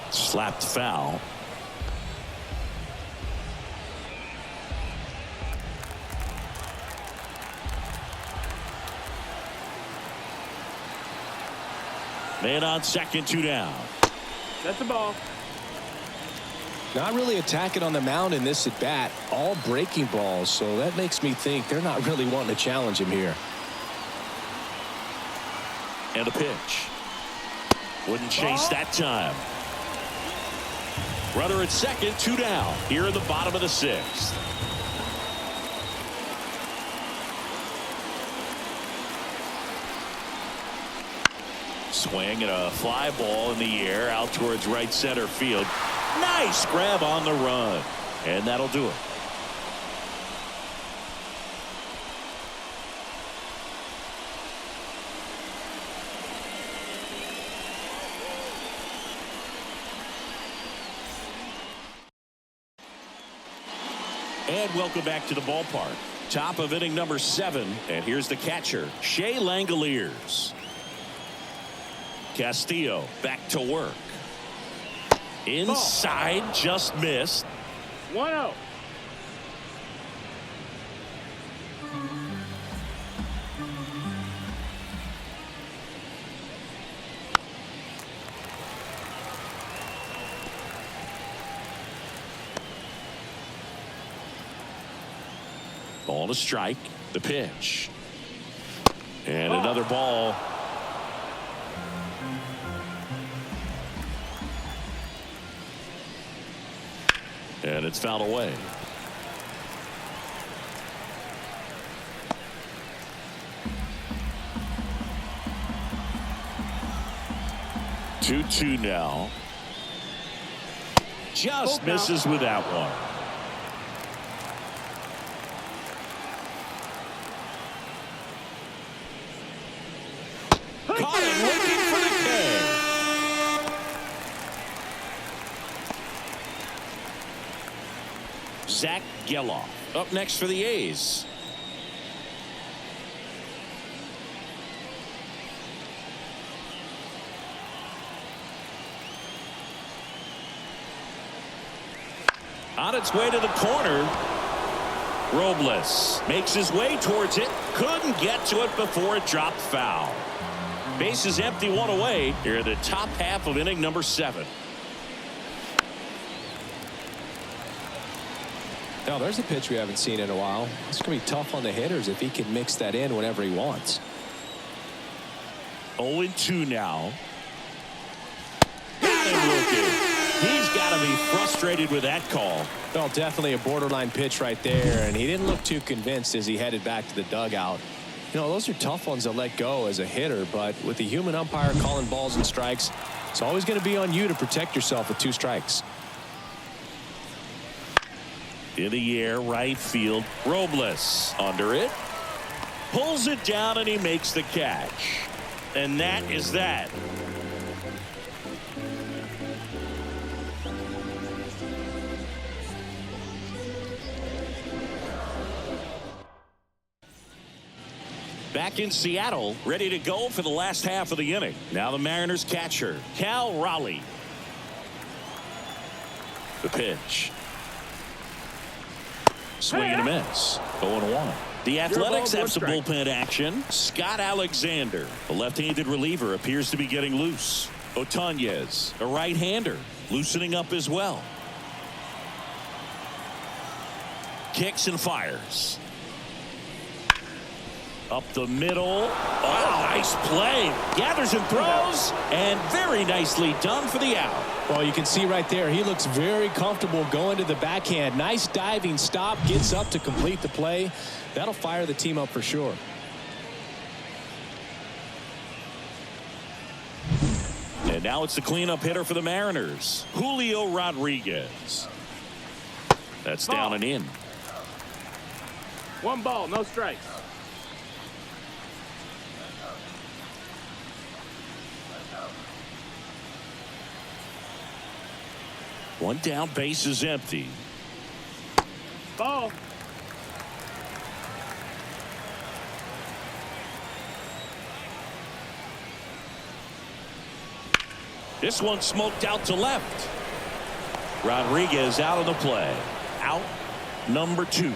[SPEAKER 1] Slapped foul. Man on second, 2 down.
[SPEAKER 3] That's the ball.
[SPEAKER 2] Not really attacking on the mound in this at bat. All breaking balls, so that makes me think they're not really wanting to challenge him here.
[SPEAKER 1] And a pitch. Wouldn't chase that time. Runner at second, 2 down. Here in the bottom of the 6th. Swing and a fly ball in the air out towards right center field. Nice grab on the run. And that'll do it. And welcome back to the ballpark. Top of inning number 7. And here's the catcher, Shea Langoliers. Castillo back to work. Inside, just missed.
[SPEAKER 3] 1-0.
[SPEAKER 1] Ball to strike. The pitch. And another ball. And it's fouled away. Two now. Just misses with that one. Caught him looking for the K. Zach Geloff up next for the A's. On its way to the corner. Robles makes his way towards it. Couldn't get to it before it dropped foul. Base is empty, 1 away here in the top half of inning number 7.
[SPEAKER 2] Now there's a pitch we haven't seen in a while. It's going to be tough on the hitters if he can mix that in whenever he wants.
[SPEAKER 1] 0-2 now. Got him looking. He's got to be frustrated with that call.
[SPEAKER 2] Well, definitely a borderline pitch right there, and he didn't look too convinced as he headed back to the dugout. You know, those are tough ones to let go as a hitter, but with the human umpire calling balls and strikes, it's always going to be on you to protect yourself with 2 strikes.
[SPEAKER 1] In the air, right field. Robles under it. Pulls it down, and he makes the catch. And that is that. back in Seattle, ready to go for the last half of the inning. Now the Mariners catcher, Cal Raleigh. The pitch. Swing and a miss. 0-1. The Athletics have some bullpen action. Scott Alexander, a left-handed reliever, appears to be getting loose. Otanez, a right-hander, loosening up as well. Kicks and fires. Up the middle. Oh, nice play. Gathers and throws, and very nicely done for the out.
[SPEAKER 2] Well, you can see right there, he looks very comfortable going to the backhand. Nice diving stop, gets up to complete the play. That'll fire the team up for sure.
[SPEAKER 1] And now it's the cleanup hitter for the Mariners, Julio Rodriguez. That's down and in.
[SPEAKER 3] 1 ball, no strikes.
[SPEAKER 1] One down, base is empty.
[SPEAKER 3] Ball.
[SPEAKER 1] This one smoked out to left. Rodriguez out of the play. Out number 2.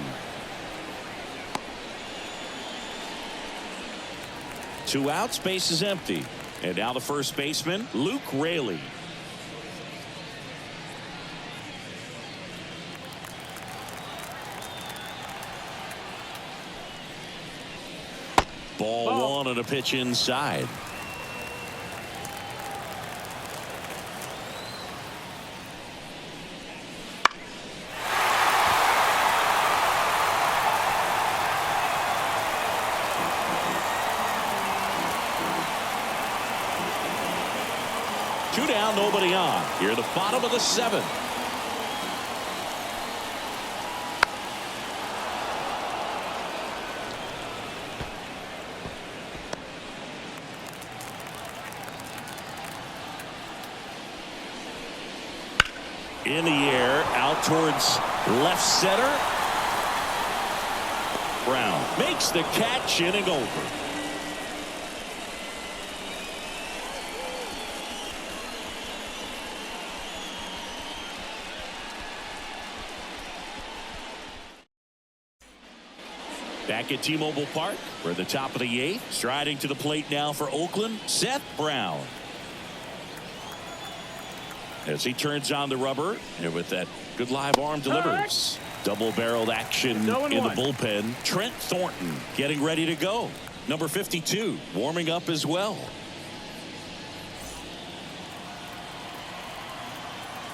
[SPEAKER 1] 2 outs, base is empty. And now the first baseman, Luke Raley. Ball 1 and a pitch inside. Two down, nobody on. Here, the bottom of the 7th. In the air, out towards left center. Brown makes the catch, inning over. Back at T-Mobile Park, we're at the top of the 8th. Striding to the plate now for Oakland, Seth Brown. As he turns on the rubber, and with that good live arm delivers. Double-barreled action in the bullpen. Trent Thornton getting ready to go. Number 52 warming up as well.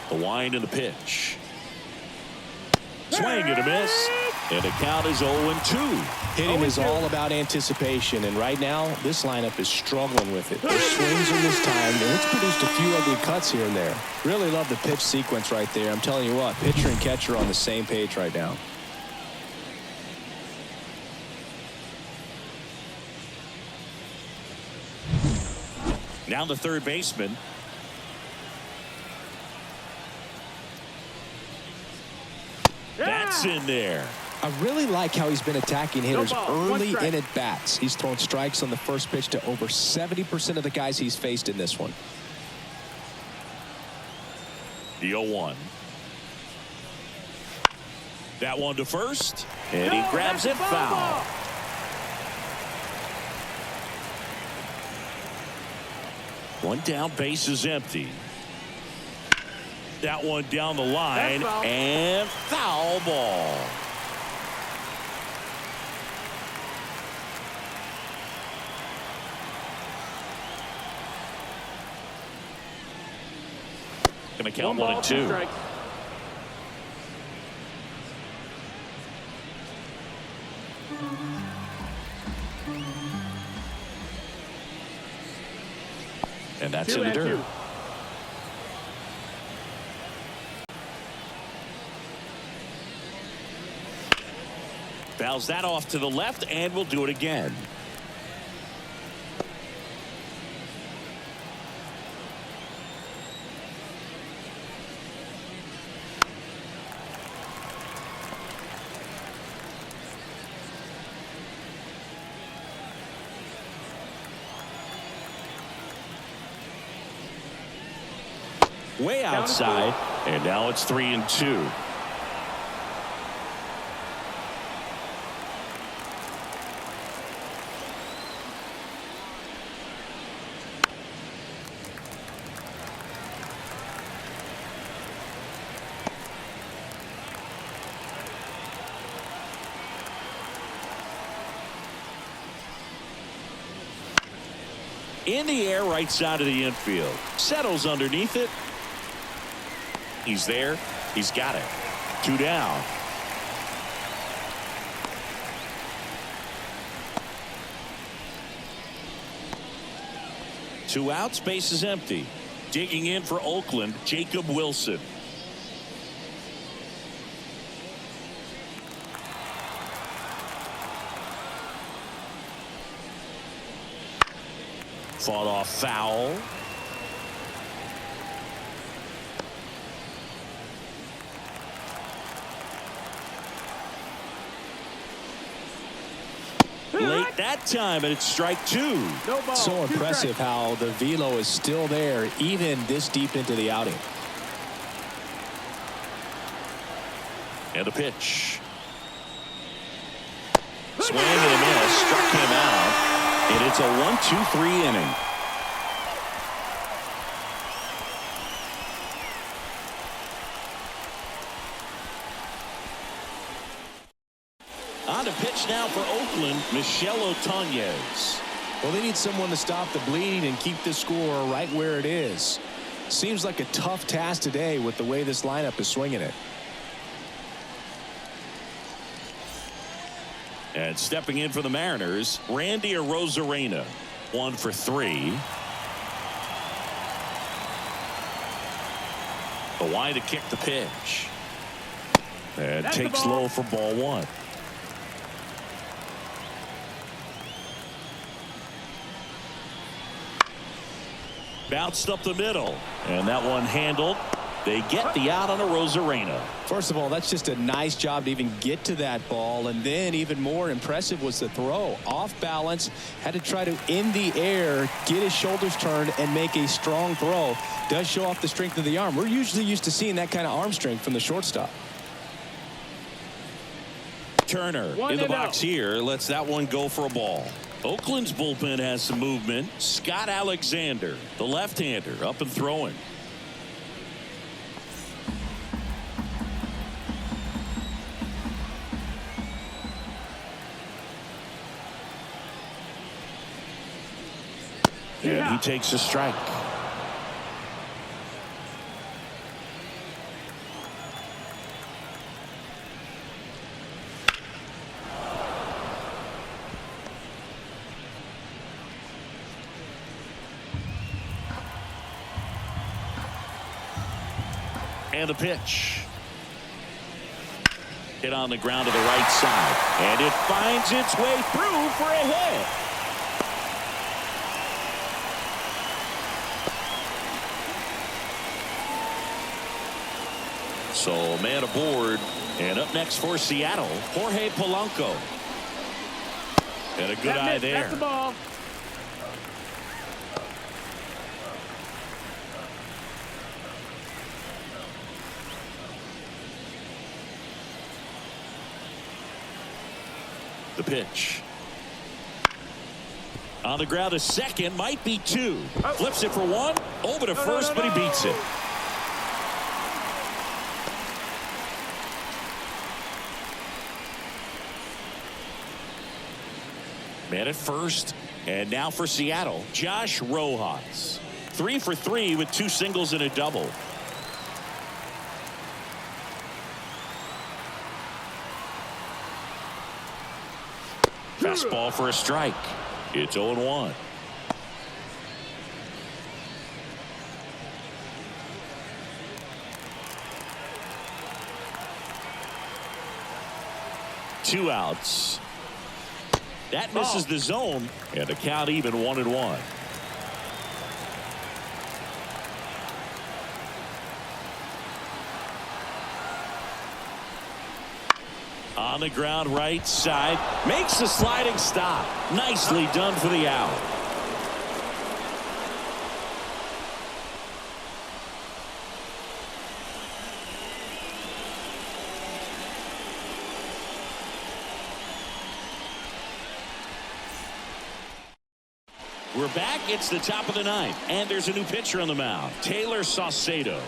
[SPEAKER 1] The wind and the pitch. Swing and a miss. And the count is 0-2.
[SPEAKER 2] Hitting is all about anticipation, and right now this lineup is struggling with it. There's swings in this time, and it's produced a few ugly cuts here and there. Really love the pitch sequence right there. I'm telling you what, pitcher and catcher are on the same page right now.
[SPEAKER 1] Now the third baseman. That's in there.
[SPEAKER 2] I really like how he's been attacking hitters early in at bats. He's thrown strikes on the first pitch to over 70% of the guys he's faced in this one.
[SPEAKER 1] The 0-1. That one to first, and he grabs it foul. One down, base is empty. That one down the line, and foul ball. Gonna count 1 and 2. And that's in the dirt. Fouls that off to the left, and we'll do it again. way outside, and now it's 3-2. In the air, right side of the infield. Settles underneath it. He's there. He's got it. 2 down. Two outs, base is empty. Digging in for Oakland, Jacob Wilson. Fought off foul. Late that time, and it's strike 2.
[SPEAKER 3] No ball.
[SPEAKER 2] So impressive how the velo is still there even this deep into the outing.
[SPEAKER 1] And the pitch. Swing and a miss. Struck him out. And it's a 1-2-3 inning. On to pitch now for Oakland, Michel Otanez.
[SPEAKER 2] Well, they need someone to stop the bleed and keep the score right where it is. Seems like a tough task today with the way this lineup is swinging it.
[SPEAKER 1] And stepping in for the Mariners, Randy Arozarena, 1 for 3. The wide to kick the pitch. And
[SPEAKER 3] That's
[SPEAKER 1] takes low for ball 1. Bounced up the middle, and that one handled. They get the out on Arozarena.
[SPEAKER 2] First of all, that's just a nice job to even get to that ball, and then even more impressive was the throw. Off balance, had to try to in the air get his shoulders turned and make a strong throw. Does show off the strength of the arm. We're usually used to seeing that kind of arm strength from the shortstop.
[SPEAKER 1] Turner in the box here lets that one go for a ball. Oakland's bullpen has some movement. Scott Alexander, the left-hander, up and throwing. And he takes a strike. And the pitch. Hit on the ground to the right side. And it finds its way through for a hit. So man aboard. And up next for Seattle, Jorge Polanco. And a good eye there.
[SPEAKER 3] That's the ball.
[SPEAKER 1] The pitch. On the ground to second, might be 2. Flips it for 1. Over to first, but he beats it. Man at first. And now for Seattle, Josh Rojas. 3 for 3 with 2 singles and a double. Fastball for a strike. It's 0-1. Two outs. That misses the zone, and the count even 1-1. On the ground right side, makes the sliding stop. Nicely done for the out. We're back. It's the top of the ninth, and there's a new pitcher on the mound, Taylor Saucedo.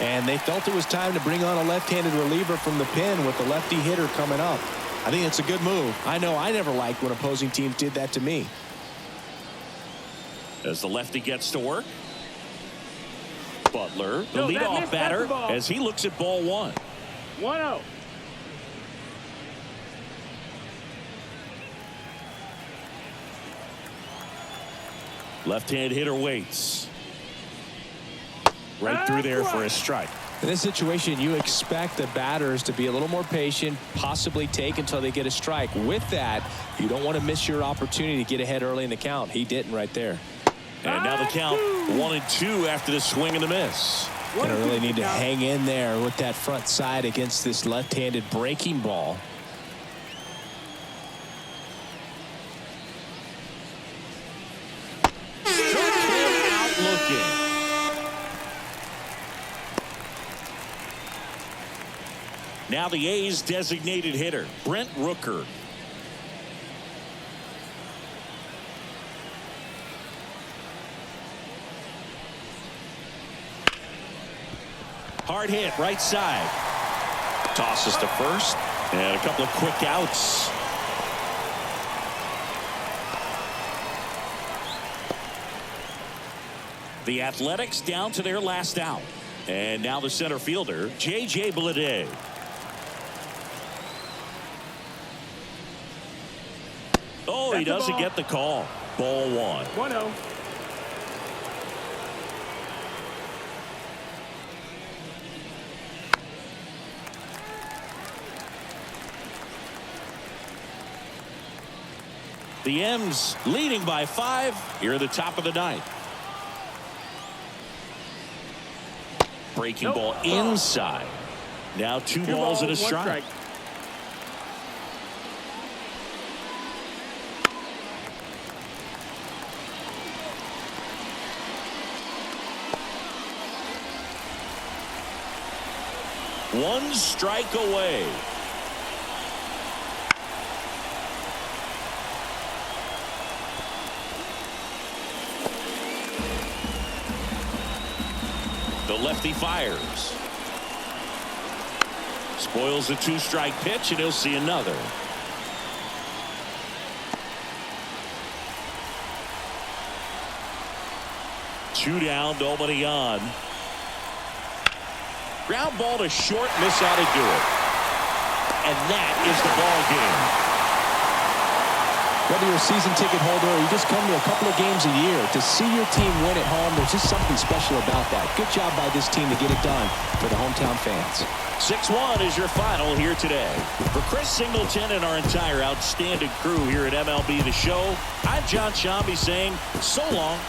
[SPEAKER 2] And they felt it was time to bring on a left-handed reliever from the pen with the lefty hitter coming up. I think it's a good move. I know I never liked when opposing teams did that to me.
[SPEAKER 1] As the lefty gets to work. Butler, the
[SPEAKER 3] No,
[SPEAKER 1] leadoff batter,
[SPEAKER 3] ball.
[SPEAKER 1] as he looks at ball one.
[SPEAKER 3] 1-0.
[SPEAKER 1] Left-hand hitter waits. Right through there for a strike.
[SPEAKER 2] In this situation, you expect the batters to be a little more patient, possibly take until they get a strike. With that, you don't want to miss your opportunity to get ahead early in the count. He didn't right there.
[SPEAKER 1] And now the count 1-2 after the swing and the miss.
[SPEAKER 2] Gonna really need to hang in there with that front side against this left-handed breaking ball.
[SPEAKER 1] Struck him out looking. Now the A's designated hitter, Brent Rooker. Hard hit, right side. Tosses to first, and a couple of quick outs. The Athletics down to their last out. And now the center fielder, J.J. Bleday. Oh, he doesn't get the call. Ball one.
[SPEAKER 3] 1-0.
[SPEAKER 1] The M's leading by 5 here at the top of the ninth. Breaking ball inside. Now two balls and a strike. One strike away. The lefty fires. Spoils the 2-strike pitch, and he'll see another. Two down, nobody on. Ground ball to short, miss out to do it. And that is the ball game.
[SPEAKER 2] Whether you're a season ticket holder or you just come to a couple of games a year, to see your team win at home, there's just something special about that. Good job by this team to get it done for the hometown fans.
[SPEAKER 1] 6-1 is your final here today. For Chris Singleton and our entire outstanding crew here at MLB The Show, I'm John Shambi saying so long.